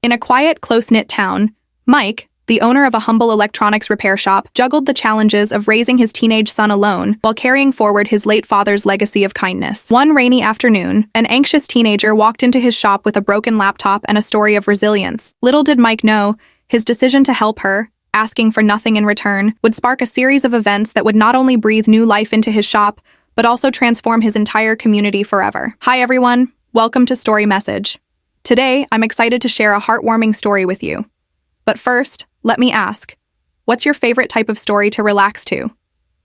In a quiet, close-knit town, Mike, the owner of a humble electronics repair shop, juggled the challenges of raising his teenage son alone while carrying forward his late father's legacy of kindness. One rainy afternoon, an anxious teenager walked into his shop with a broken laptop and a story of resilience. Little did Mike know, his decision to help her, asking for nothing in return, would spark a series of events that would not only breathe new life into his shop, but also transform his entire community forever. Hi everyone, welcome to Story Message. Today, I'm excited to share a heartwarming story with you. But first, let me ask, what's your favorite type of story to relax to?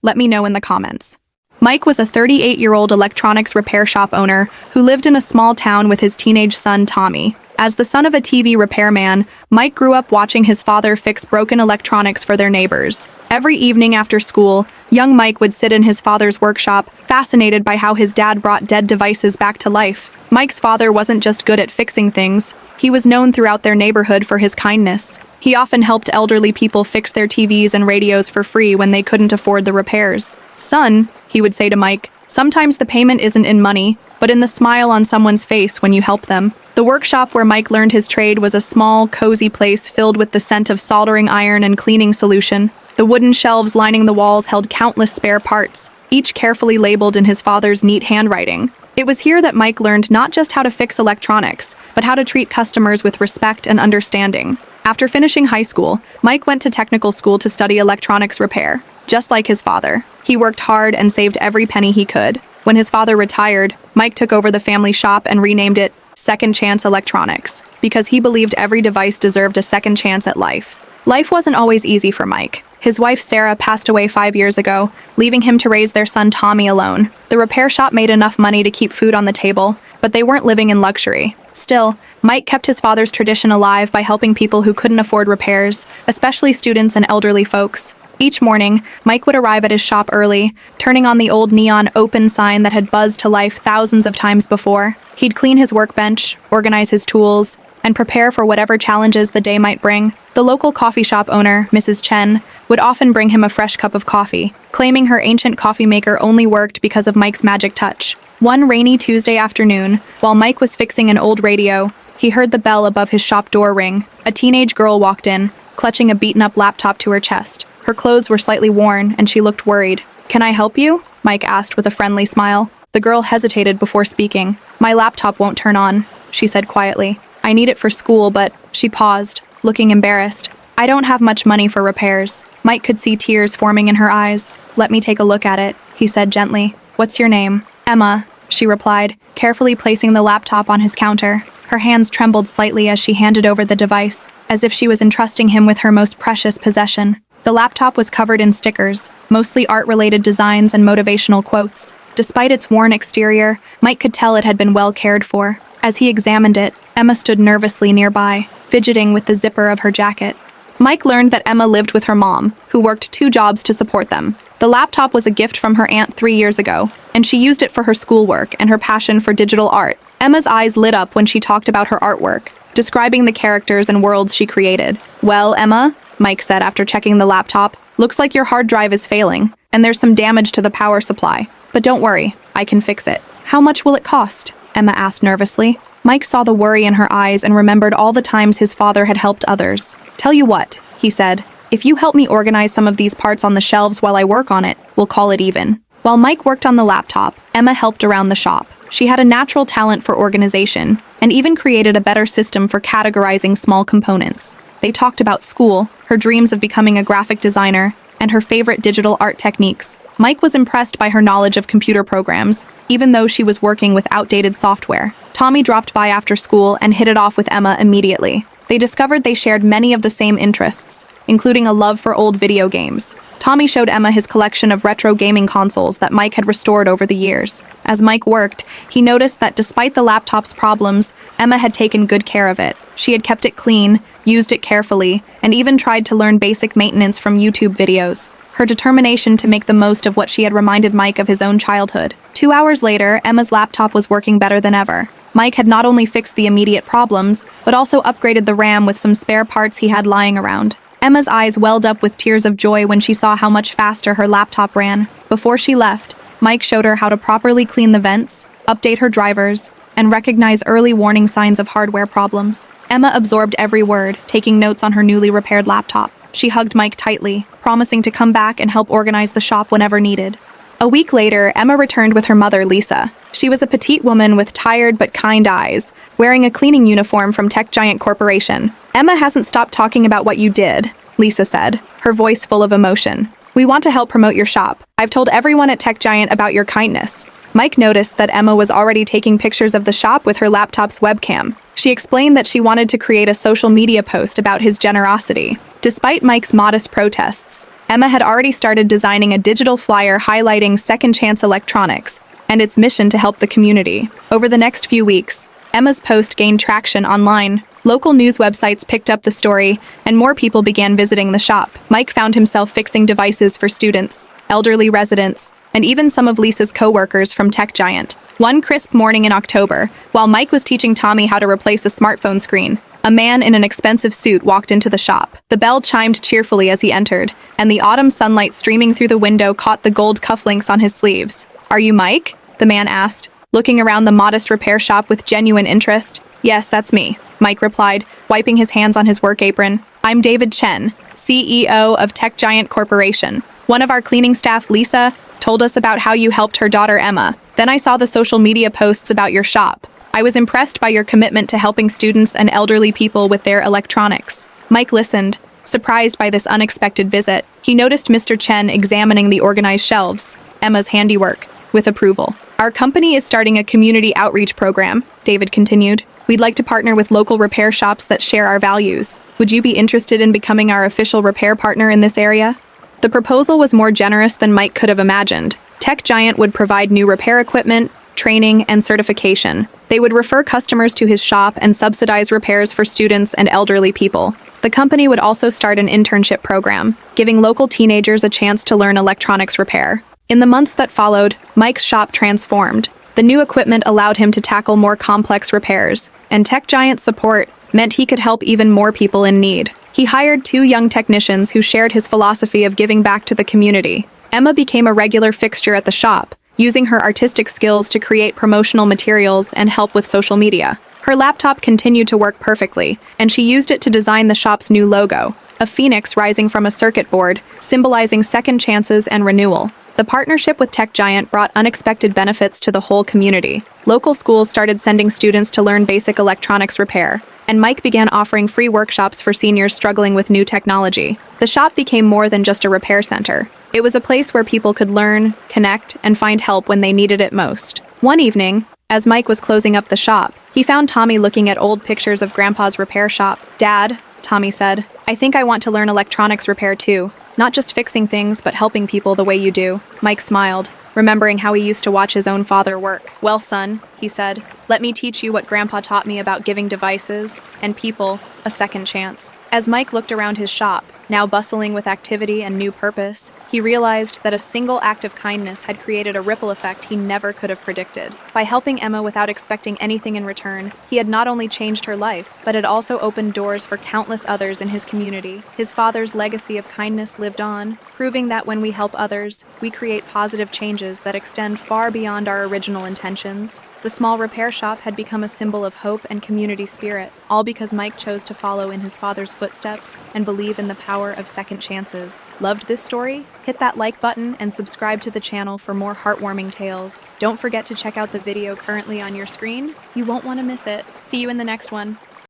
Let me know in the comments. Mike was a 38-year-old electronics repair shop owner who lived in a small town with his teenage son, Tommy. As the son of a TV repairman, Mike grew up watching his father fix broken electronics for their neighbors. Every evening after school, young Mike would sit in his father's workshop, fascinated by how his dad brought dead devices back to life. Mike's father wasn't just good at fixing things, he was known throughout their neighborhood for his kindness. He often helped elderly people fix their TVs and radios for free when they couldn't afford the repairs. "Son," he would say to Mike, "sometimes the payment isn't in money, but in the smile on someone's face when you help them." The workshop where Mike learned his trade was a small, cozy place filled with the scent of soldering iron and cleaning solution. The wooden shelves lining the walls held countless spare parts, each carefully labeled in his father's neat handwriting. It was here that Mike learned not just how to fix electronics, but how to treat customers with respect and understanding. After finishing high school, Mike went to technical school to study electronics repair. Just like his father, he worked hard and saved every penny he could. When his father retired, Mike took over the family shop and renamed it Second Chance Electronics, because he believed every device deserved a second chance at life. Life wasn't always easy for Mike. His wife Sarah passed away 5 years ago, leaving him to raise their son Tommy alone. The repair shop made enough money to keep food on the table, but they weren't living in luxury. Still, Mike kept his father's tradition alive by helping people who couldn't afford repairs, especially students and elderly folks. Each morning, Mike would arrive at his shop early, turning on the old neon open sign that had buzzed to life thousands of times before. He'd clean his workbench, organize his tools, and prepare for whatever challenges the day might bring. The local coffee shop owner, Mrs. Chen, would often bring him a fresh cup of coffee, claiming her ancient coffee maker only worked because of Mike's magic touch. One rainy Tuesday afternoon, while Mike was fixing an old radio, he heard the bell above his shop door ring. A teenage girl walked in, clutching a beaten-up laptop to her chest. Her clothes were slightly worn, and she looked worried. "Can I help you?" Mike asked with a friendly smile. The girl hesitated before speaking. "My laptop won't turn on," she said quietly. "I need it for school, but..." She paused, looking embarrassed. "I don't have much money for repairs." Mike could see tears forming in her eyes. "Let me take a look at it," he said gently. "What's your name?" "Emma," she replied, carefully placing the laptop on his counter. Her hands trembled slightly as she handed over the device, as if she was entrusting him with her most precious possession. The laptop was covered in stickers, mostly art-related designs and motivational quotes. Despite its worn exterior, Mike could tell it had been well cared for. As he examined it, Emma stood nervously nearby, fidgeting with the zipper of her jacket. Mike learned that Emma lived with her mom, who worked 2 jobs to support them. The laptop was a gift from her aunt 3 years ago, and she used it for her schoolwork and her passion for digital art. Emma's eyes lit up when she talked about her artwork, describing the characters and worlds she created. "Well, Emma," Mike said after checking the laptop, "looks like your hard drive is failing, and there's some damage to the power supply. But don't worry, I can fix it." "How much will it cost?" Emma asked nervously. Mike saw the worry in her eyes and remembered all the times his father had helped others. "Tell you what," he said, "if you help me organize some of these parts on the shelves while I work on it, we'll call it even." While Mike worked on the laptop, Emma helped around the shop. She had a natural talent for organization, and even created a better system for categorizing small components. They talked about school, her dreams of becoming a graphic designer, and her favorite digital art techniques. Mike was impressed by her knowledge of computer programs, even though she was working with outdated software. Tommy dropped by after school and hit it off with Emma immediately. They discovered they shared many of the same interests, including a love for old video games. Tommy showed Emma his collection of retro gaming consoles that Mike had restored over the years. As Mike worked, he noticed that despite the laptop's problems, Emma had taken good care of it. She had kept it clean, used it carefully, and even tried to learn basic maintenance from YouTube videos. Her determination to make the most of what she had reminded Mike of his own childhood. 2 hours later, Emma's laptop was working better than ever. Mike had not only fixed the immediate problems, but also upgraded the RAM with some spare parts he had lying around. Emma's eyes welled up with tears of joy when she saw how much faster her laptop ran. Before she left, Mike showed her how to properly clean the vents, update her drivers, and recognize early warning signs of hardware problems. Emma absorbed every word, taking notes on her newly repaired laptop. She hugged Mike tightly, promising to come back and help organize the shop whenever needed. A week later, Emma returned with her mother, Lisa. She was a petite woman with tired but kind eyes, wearing a cleaning uniform from Tech Giant Corporation. "Emma hasn't stopped talking about what you did," Lisa said, her voice full of emotion. "We want to help promote your shop. I've told everyone at Tech Giant about your kindness." Mike noticed that Emma was already taking pictures of the shop with her laptop's webcam. She explained that she wanted to create a social media post about his generosity. Despite Mike's modest protests, Emma had already started designing a digital flyer highlighting Second Chance Electronics and its mission to help the community. Over the next few weeks, Emma's post gained traction online. Local news websites picked up the story, and more people began visiting the shop. Mike found himself fixing devices for students, elderly residents, and even some of Lisa's co-workers from Tech Giant. One crisp morning in October, while Mike was teaching Tommy how to replace a smartphone screen, a man in an expensive suit walked into the shop. The bell chimed cheerfully as he entered, and the autumn sunlight streaming through the window caught the gold cufflinks on his sleeves. "Are you Mike?" the man asked, looking around the modest repair shop with genuine interest. "Yes, that's me," Mike replied, wiping his hands on his work apron. "I'm David Chen, CEO of Tech Giant Corporation. One of our cleaning staff, Lisa, told us about how you helped her daughter Emma. Then I saw the social media posts about your shop. I was impressed by your commitment to helping students and elderly people with their electronics." Mike listened, surprised by this unexpected visit. He noticed Mr. Chen examining the organized shelves, Emma's handiwork, with approval. "Our company is starting a community outreach program," David continued. "We'd like to partner with local repair shops that share our values. Would you be interested in becoming our official repair partner in this area?" The proposal was more generous than Mike could have imagined. Tech Giant would provide new repair equipment, training, and certification. They would refer customers to his shop and subsidize repairs for students and elderly people. The company would also start an internship program, giving local teenagers a chance to learn electronics repair. In the months that followed, Mike's shop transformed. The new equipment allowed him to tackle more complex repairs, and Tech Giant's support meant he could help even more people in need. He hired 2 young technicians who shared his philosophy of giving back to the community. Emma became a regular fixture at the shop, using her artistic skills to create promotional materials and help with social media. Her laptop continued to work perfectly, and she used it to design the shop's new logo, a phoenix rising from a circuit board, symbolizing second chances and renewal. The partnership with Tech Giant brought unexpected benefits to the whole community. Local schools started sending students to learn basic electronics repair, and Mike began offering free workshops for seniors struggling with new technology. The shop became more than just a repair center. It was a place where people could learn, connect, and find help when they needed it most. One evening, as Mike was closing up the shop, he found Tommy looking at old pictures of Grandpa's repair shop. "Dad," Tommy said, "I think I want to learn electronics repair too. Not just fixing things, but helping people the way you do." Mike smiled, remembering how he used to watch his own father work. "Well, son," he said, "let me teach you what Grandpa taught me about giving devices and people a second chance." As Mike looked around his shop, now bustling with activity and new purpose, he realized that a single act of kindness had created a ripple effect he never could have predicted. By helping Emma without expecting anything in return, he had not only changed her life, but had also opened doors for countless others in his community. His father's legacy of kindness lived on, proving that when we help others, we create positive changes that extend far beyond our original intentions. The small repair shop had become a symbol of hope and community spirit, all because Mike chose to follow in his father's footsteps and believe in the power of second chances. Loved this story? Hit that like button and subscribe to the channel for more heartwarming tales. Don't forget to check out the video currently on your screen. You won't want to miss it. See you in the next one.